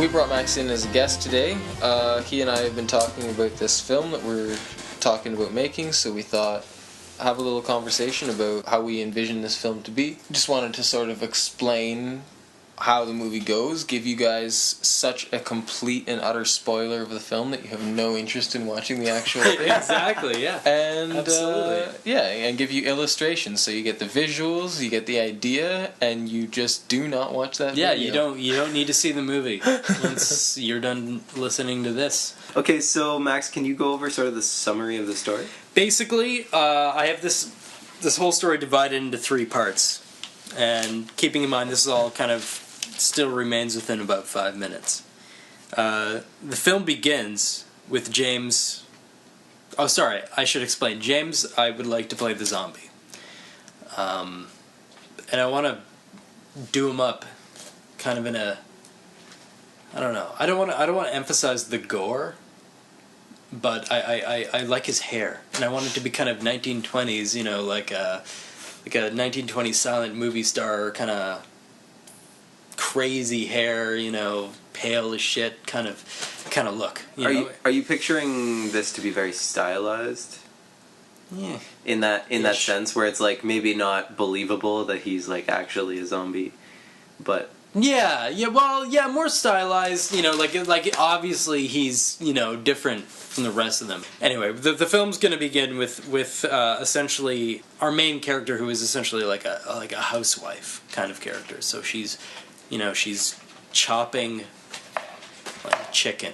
We brought Max in as a guest today. He and I have been talking about this film that we're talking about making, so we thought have a little conversation about how we envision this film to be. Just wanted to sort of explain how the movie goes, give you guys such a complete and utter spoiler of the film that you have no interest in watching the actual thing. Exactly, yeah. And absolutely. and give you illustrations, so you get the visuals, you get the idea, and you just do not watch that video. You don't need to see the movie once you're done listening to this. Okay, so Max, can you go over sort of the summary of the story? Basically, I have this whole story divided into 3 parts, and keeping in mind this is all kind of still remains within about 5 minutes. The film begins with James... Oh, sorry, I should explain. James, I would like to play the zombie. And I want to do him up kind of in a... I don't know. I don't want to emphasize the gore, but I like his hair. And I want it to be kind of 1920s, like a 1920s silent movie star kind of crazy hair, pale as shit kind of look. Are you picturing this to be very stylized? Yeah. In that sense, where it's like maybe not believable that he's like actually a zombie, but more stylized. Like obviously he's different from the rest of them. Anyway, the film's going to begin with essentially our main character, who is essentially like a housewife kind of character. So she's chopping like chicken.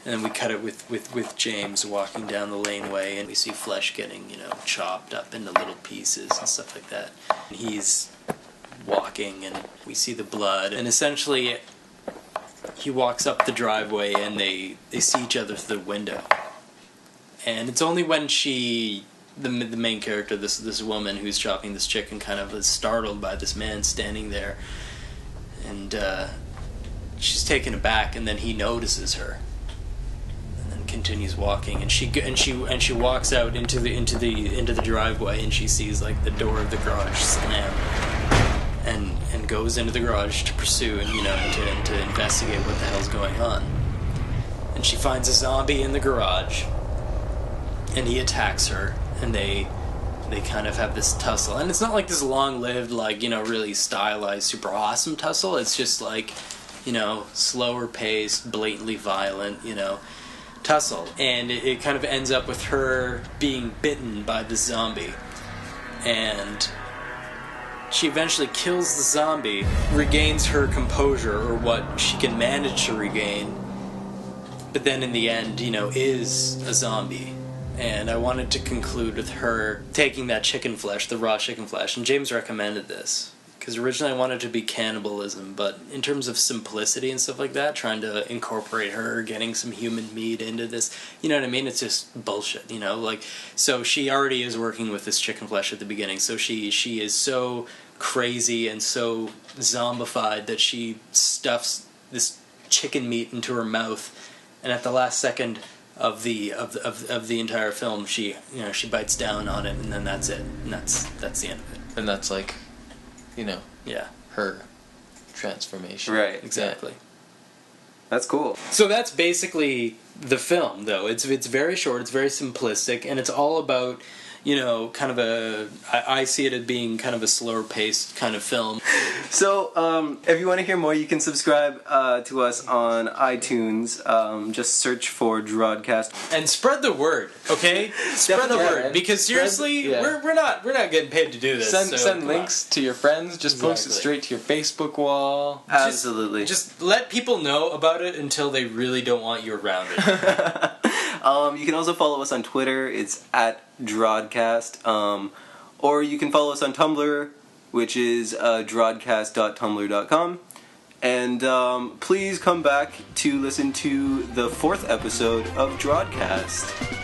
And then we cut it with James walking down the laneway, and we see flesh getting, chopped up into little pieces and stuff like that. And he's walking, and we see the blood. And essentially, he walks up the driveway, and they see each other through the window. And it's only when the main character, this woman who's chopping this chicken, kind of is startled by this man standing there, and she's taken aback, and then he notices her, and then continues walking, and she walks out into the driveway, and she sees like the door of the garage slam, and goes into the garage to pursue and to investigate what the hell's going on, and she finds a zombie in the garage, and he attacks her. And they kind of have this tussle. And it's not like this long-lived, really stylized, super awesome tussle. It's just like, slower paced, blatantly violent, tussle. And it kind of ends up with her being bitten by the zombie. And she eventually kills the zombie, regains her composure, or what she can manage to regain. But then in the end, is a zombie. And I wanted to conclude with her taking that chicken flesh, the raw chicken flesh, and James recommended this. Because originally I wanted it to be cannibalism, but in terms of simplicity and stuff like that, trying to incorporate her getting some human meat into this, you know what I mean? It's just bullshit, so she already is working with this chicken flesh at the beginning, so she is so crazy and so zombified that she stuffs this chicken meat into her mouth, and at the last second of the entire film, she bites down on it, and then that's it, and that's the end of it. And that's like, yeah, her transformation. Right. Exactly. That's cool. So that's basically the film, though. It's very short, it's very simplistic, and it's all about, kind of I see it as being kind of a slower-paced kind of film. So, if you want to hear more, you can subscribe to us on iTunes. Just search for drawedCAST. And spread the word, okay? Spread the word, because seriously, we're not getting paid to do this. Send links to your friends. Just post it straight to your Facebook wall. Absolutely. Just let people know about it until they really don't want you around it. You can also follow us on Twitter. It's at drawedCAST. Or you can follow us on Tumblr, which is drawedCAST.tumblr.com. And please come back to listen to the 4th episode of drawedCAST.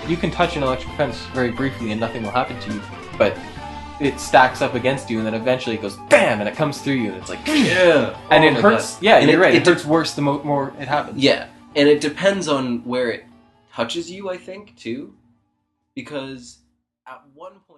You can touch an electric fence very briefly and nothing will happen to you, but it stacks up against you, and then eventually it goes BAM, and it comes through you, and it's like Yeah. and Oh it my hurts. God. Yeah, And you're right. It de- hurts worse the more it happens. Yeah, and it depends on where it touches you, I think, too, because at one point.